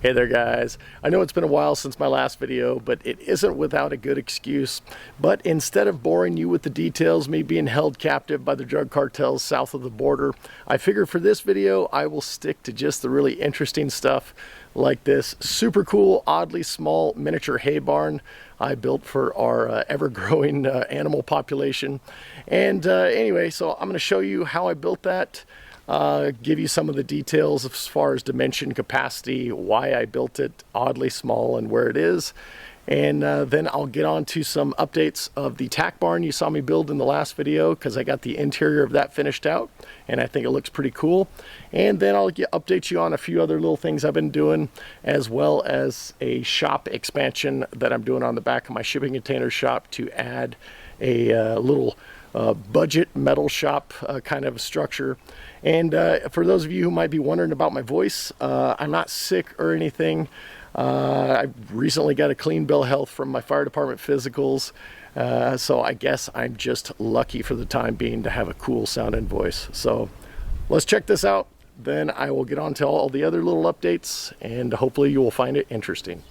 Hey there guys, I know it's been a while since my last video, but it isn't without a good excuse. But instead of boring you with the details, me being held captive by the drug cartels south of the border, I figured for this video I will stick to just the really interesting stuff like this super cool, oddly small miniature hay barn I built for our ever-growing animal population. And anyway, so I'm going to show you how I built that. Give you some of the details as far as dimension, capacity, why I built it oddly small and where it is. And then I'll get on to some updates of the tack barn you saw me build in the last video, because I got the interior of that finished out and I think it looks pretty cool. And then I'll update you on a few other little things I've been doing, as well as a shop expansion that I'm doing on the back of my shipping container shop to add a little budget metal shop kind of structure. And for those of you who might be wondering about my voice, I'm not sick or anything. I recently got a clean bill of health from my fire department physicals, so I guess I'm just lucky for the time being to have a cool sounding voice. So let's check this out, then I will get on to all the other little updates, and hopefully you will find it interesting.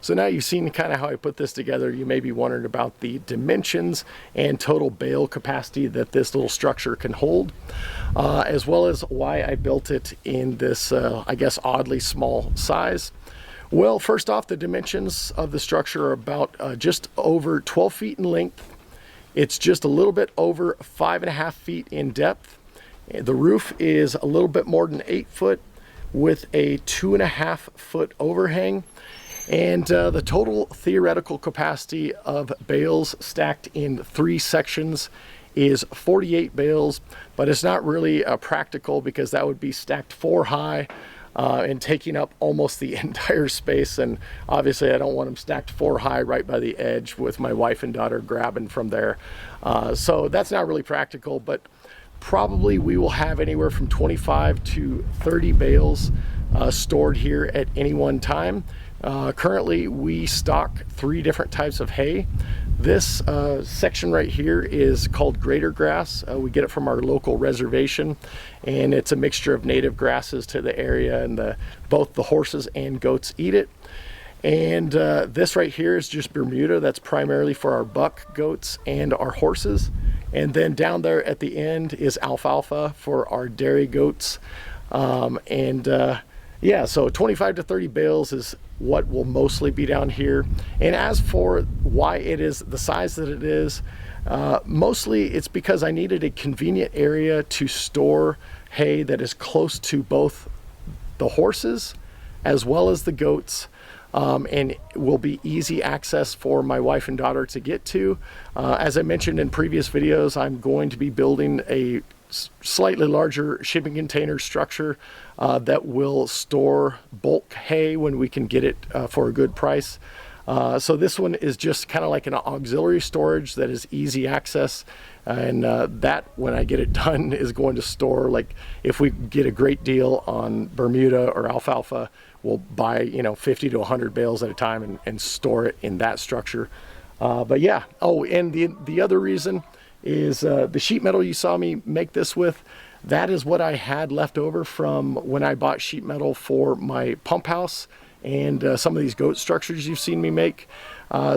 So now you've seen kind of how I put this together. You may be wondering about the dimensions and total bale capacity that this little structure can hold, as well as why I built it in this, I guess, oddly small size. Well, first off, the dimensions of the structure are about just over 12 feet in length. It's just a little bit over 5.5 feet in depth. The roof is a little bit more than 8 foot with a 2.5 foot overhang. And the total theoretical capacity of bales stacked in 3 sections is 48 bales, but it's not really practical because that would be stacked 4 high and taking up almost the entire space. And obviously I don't want them stacked 4 high right by the edge with my wife and daughter grabbing from there. So that's not really practical, but probably we will have anywhere from 25 to 30 bales stored here at any one time. Currently, we stock 3 different types of hay. This section right here is called grater grass. We get it from our local reservation, and it's a mixture of native grasses to the area, and both the horses and goats eat it. And this right here is just Bermuda. That's primarily for our buck goats and our horses. And then down there at the end is alfalfa for our dairy goats. Yeah, so 25 to 30 bales is what will mostly be down here. And as for why it is the size that it is, mostly it's because I needed a convenient area to store hay that is close to both the horses as well as the goats, and will be easy access for my wife and daughter to get to. As I mentioned in previous videos, I'm going to be building a slightly larger shipping container structure that will store bulk hay when we can get it for a good price. So this one is just kind of like an auxiliary storage that is easy access, and that, when I get it done, is going to store, like, if we get a great deal on Bermuda or alfalfa, we'll buy 50 to 100 bales at a time and store it in that structure. But yeah, oh, and the other reason is the sheet metal you saw me make this with. That is what I had left over from when I bought sheet metal for my pump house and some of these goat structures you've seen me make.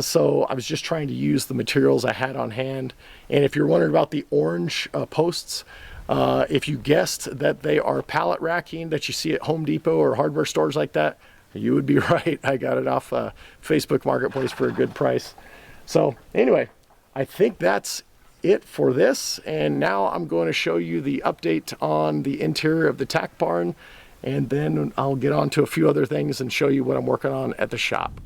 So I was just trying to use the materials I had on hand. And if you're wondering about the orange posts, if you guessed that they are pallet racking that you see at Home Depot or hardware stores like that, you would be right. I got it off Facebook Marketplace for a good price. So anyway, I think that's it for this, and now I'm going to show you the update on the interior of the tack barn, and then I'll get on to a few other things and show you what I'm working on at the shop.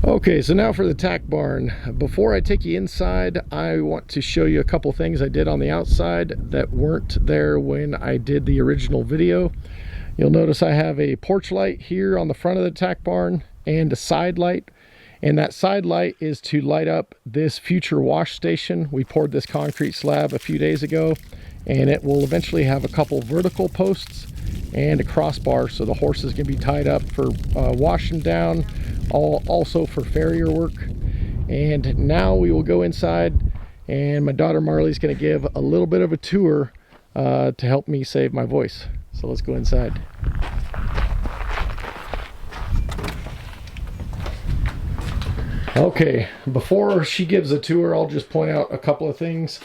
Okay, so now for the tack barn. Before I take you inside, I want to show you a couple things I did on the outside that weren't there when I did the original video. You'll notice I have a porch light here on the front of the tack barn and a side light. And that side light is to light up this future wash station. We poured this concrete slab a few days ago, and it will eventually have a couple vertical posts and a crossbar, so the horses can be tied up for washing down, also for farrier work. And now we will go inside, and my daughter Marley's going to give a little bit of a tour to help me save my voice. So let's go inside. Okay, before she gives a tour, I'll just point out a couple of things.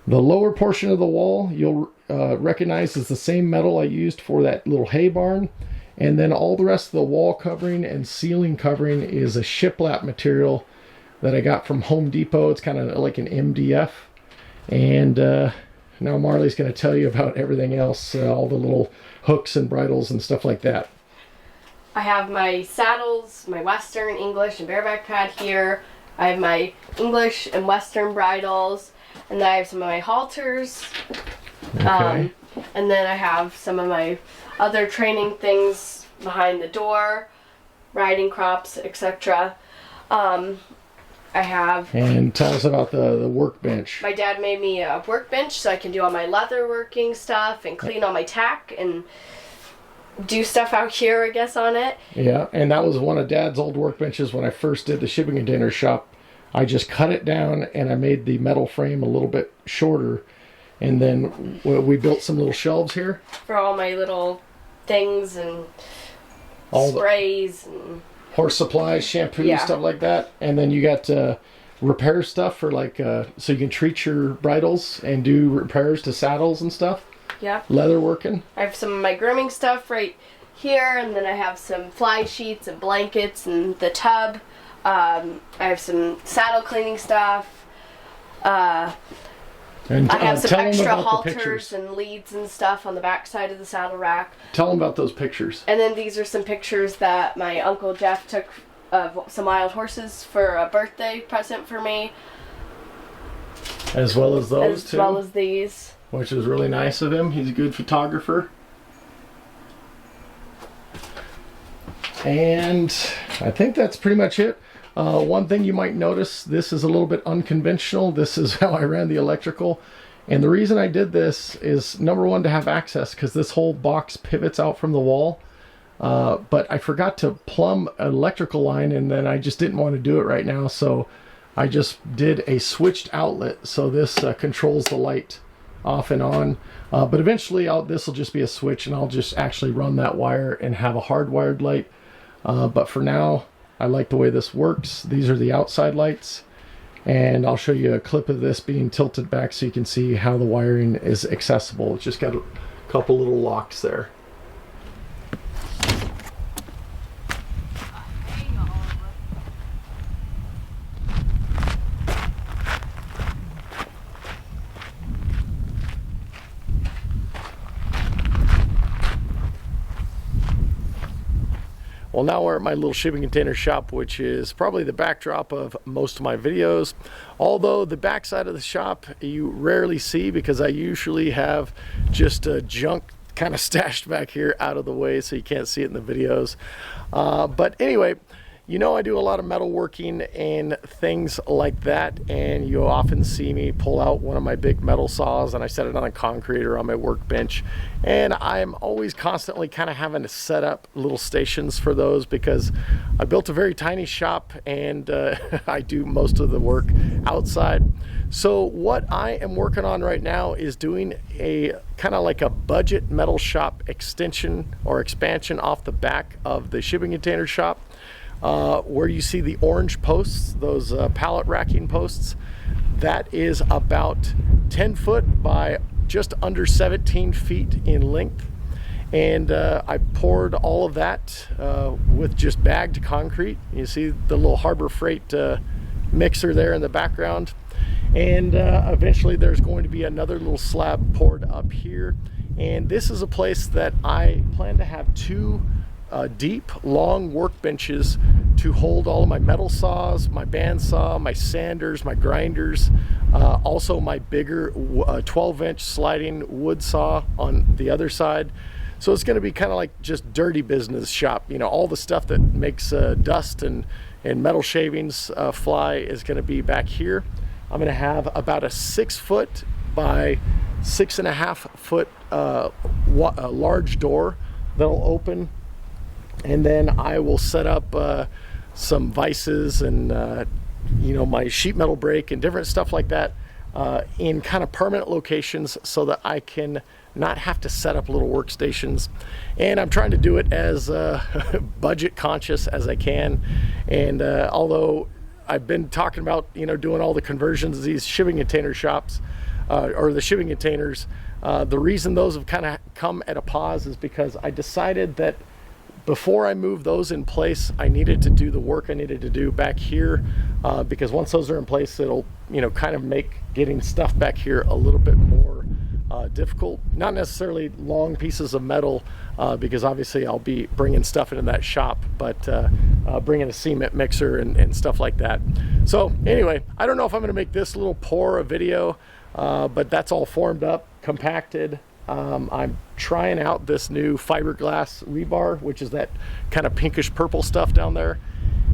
The lower portion of the wall you'll recognize is the same metal I used for that little hay barn. And then all the rest of the wall covering and ceiling covering is a shiplap material that I got from Home Depot. It's kind of like an MDF. And now Marley's going to tell you about everything else, all the little hooks and bridles and stuff like that. I have my saddles, my Western, English, and bareback pad here. I have my English and Western bridles. And then I have some of my halters. Okay. And then I have some of my other training things behind the door, riding crops, etc. I have... And tell us about the workbench. My dad made me a workbench so I can do all my leather working stuff and clean all my tack and do stuff out here, I guess, on it. Yeah, and that was one of Dad's old workbenches when I first did the shipping container shop. I just cut it down and I made the metal frame a little bit shorter. And then we built some little shelves here. For all my little things and all sprays and horse supplies, shampoo, yeah, stuff like that. And then you got repair stuff for like, so you can treat your bridles and do repairs to saddles and stuff. Yeah. Leather working. I have some of my grooming stuff right here, and then I have some fly sheets and blankets and the tub. I have some saddle cleaning stuff. And I have some extra halters and leads and stuff on the back side of the saddle rack. Tell them about those pictures. And then these are some pictures that my Uncle Jeff took of some wild horses for a birthday present for me. As well as those two. As well as these. Which is really nice of him. He's a good photographer. And I think that's pretty much it. One thing you might notice, this is a little bit unconventional. This is how I ran the electrical. And the reason I did this is, number one, to have access, because this whole box pivots out from the wall. But I forgot to plumb an electrical line, and then I just didn't want to do it right now. So I just did a switched outlet. So this controls the light off and on. But eventually this will just be a switch, and I'll just actually run that wire and have a hardwired light. But for now, I like the way this works. These are the outside lights, and I'll show you a clip of this being tilted back so you can see how the wiring is accessible. It's just got a couple little locks there. Well, now we're at my little shipping container shop, which is probably the backdrop of most of my videos. Although the backside of the shop you rarely see, because I usually have just junk kind of stashed back here out of the way, so you can't see it in the videos. But anyway, you know, I do a lot of metalworking and things like that, and you'll often see me pull out one of my big metal saws and I set it on a concrete or on my workbench, and I'm always constantly kind of having to set up little stations for those, because I built a very tiny shop and I do most of the work outside. So what I am working on right now is doing a kind of like a budget metal shop extension or expansion off the back of the shipping container shop. Where you see the orange posts, those pallet racking posts, that is about 10 foot by just under 17 feet in length. And I poured all of that with just bagged concrete. You see the little Harbor Freight mixer there in the background. And eventually there's going to be another little slab poured up here. And this is a place that I plan to have two deep, long workbenches to hold all of my metal saws, my bandsaw, my sanders, my grinders, also my bigger 12-inch sliding wood saw on the other side. So it's going to be kind of like just dirty business shop. You know, all the stuff that makes dust and metal shavings fly is going to be back here. I'm going to have about a 6 foot by 6.5 foot large door that'll open. And then I will set up some vices and you know, my sheet metal brake and different stuff like that in kind of permanent locations, so that I can not have to set up little workstations. And I'm trying to do it as budget conscious as I can. And although I've been talking about, you know, doing all the conversions of these shipping container shops or the shipping containers, the reason those have kind of come at a pause is because I decided that before I move those in place, I needed to do the work I needed to do back here, because once those are in place, it'll, you know, kind of make getting stuff back here a little bit more difficult. Not necessarily long pieces of metal, because obviously I'll be bringing stuff into that shop, but bringing a cement mixer and stuff like that. So anyway, I don't know if I'm going to make this little pour a video, but that's all formed up, compacted. I'm trying out this new fiberglass rebar, which is that kind of pinkish purple stuff down there.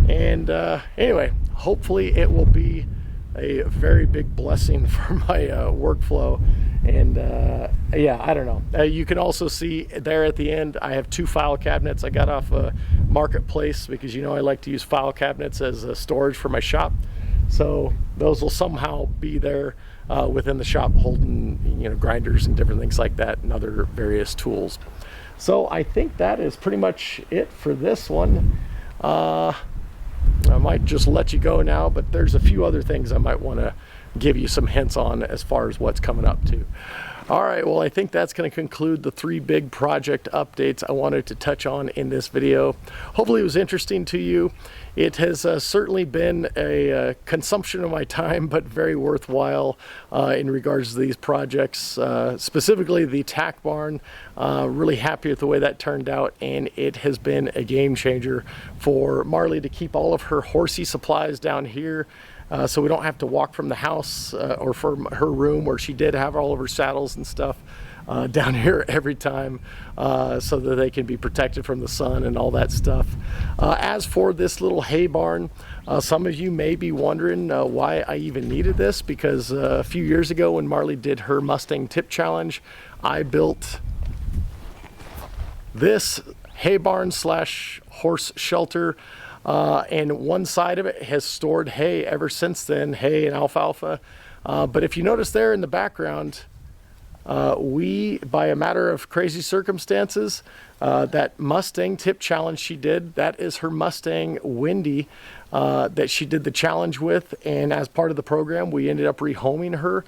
And anyway, hopefully it will be a very big blessing for my workflow. And yeah, I don't know. You can also see there at the end, I have two file cabinets I got off a marketplace, because you know I like to use file cabinets as a storage for my shop. So those will somehow be there within the shop, holding, you know, grinders and different things like that and other various tools. So I think that is pretty much it for this one. I might just let you go now, but there's a few other things I might want to give you some hints on as far as what's coming up too. All right, well, I think that's going to conclude the 3 big project updates I wanted to touch on in this video. Hopefully it was interesting to you. It has certainly been a consumption of my time, but very worthwhile in regards to these projects, specifically the Tack Barn. Really happy with the way that turned out, and it has been a game changer for Marley to keep all of her horsey supplies down here. So we don't have to walk from the house or from her room where she did have all of her saddles and stuff. down here every time so that they can be protected from the sun and all that stuff. As for this little hay barn, some of you may be wondering why I even needed this, because a few years ago when Marley did her Mustang tip challenge, I built this hay barn slash horse shelter, and one side of it has stored hay ever since then, hay and alfalfa. But if you notice there in the background, we, by a matter of crazy circumstances, that Mustang tip challenge she did, that is her Mustang Windy that she did the challenge with, and as part of the program we ended up rehoming her,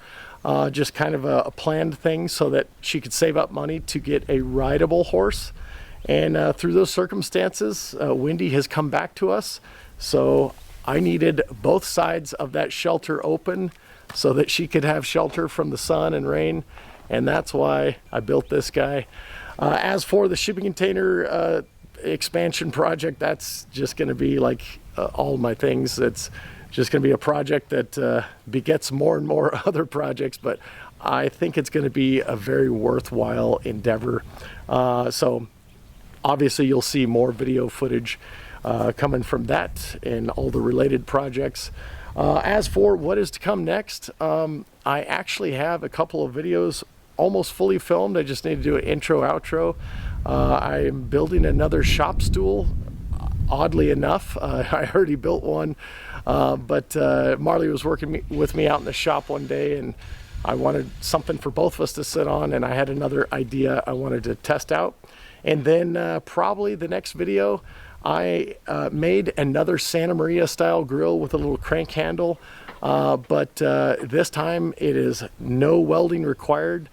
just kind of a planned thing so that she could save up money to get a rideable horse. And through those circumstances, Windy has come back to us, so I needed both sides of that shelter open so that she could have shelter from the sun and rain, and that's why I built this guy. As for the shipping container expansion project, that's just going to be like all my things. It's just going to be a project that begets more and more other projects, but I think it's going to be a very worthwhile endeavor. So obviously you'll see more video footage coming from that and all the related projects. As for what is to come next, I actually have a couple of videos almost fully filmed. I just need to do an intro outro. I'm building another shop stool, oddly enough. I already built one, but Marley was working with me out in the shop one day, and I wanted something for both of us to sit on, and I had another idea I wanted to test out. And then probably the next video, I made another Santa Maria style grill with a little crank handle, but this time it is no welding required.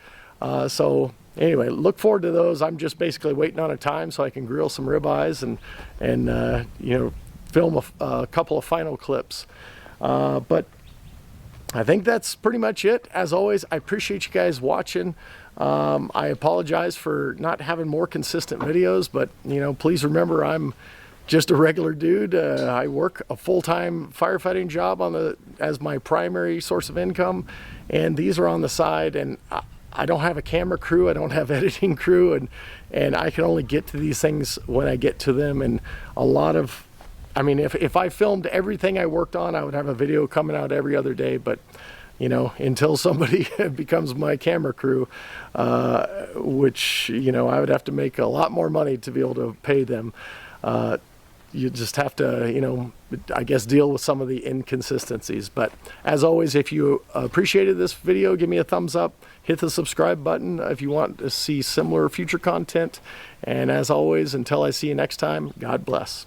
So anyway, look forward to those. I'm just basically waiting on a time so I can grill some ribeyes and you know, film a couple of final clips. But I think that's pretty much it. As always, I appreciate you guys watching. I apologize for not having more consistent videos, but you know, please remember I'm just a regular dude. I work a full-time firefighting job as my primary source of income, and these are on the side, and I don't have a camera crew, I don't have editing crew, and I can only get to these things when I get to them. And a lot of, I mean, if I filmed everything I worked on, I would have a video coming out every other day, but you know, until somebody becomes my camera crew, which, you know, I would have to make a lot more money to be able to pay them. You just have to, you know, I guess deal with some of the inconsistencies. But as always, if you appreciated this video, give me a thumbs up, hit the subscribe button if you want to see similar future content. And as always, until I see you next time, God bless.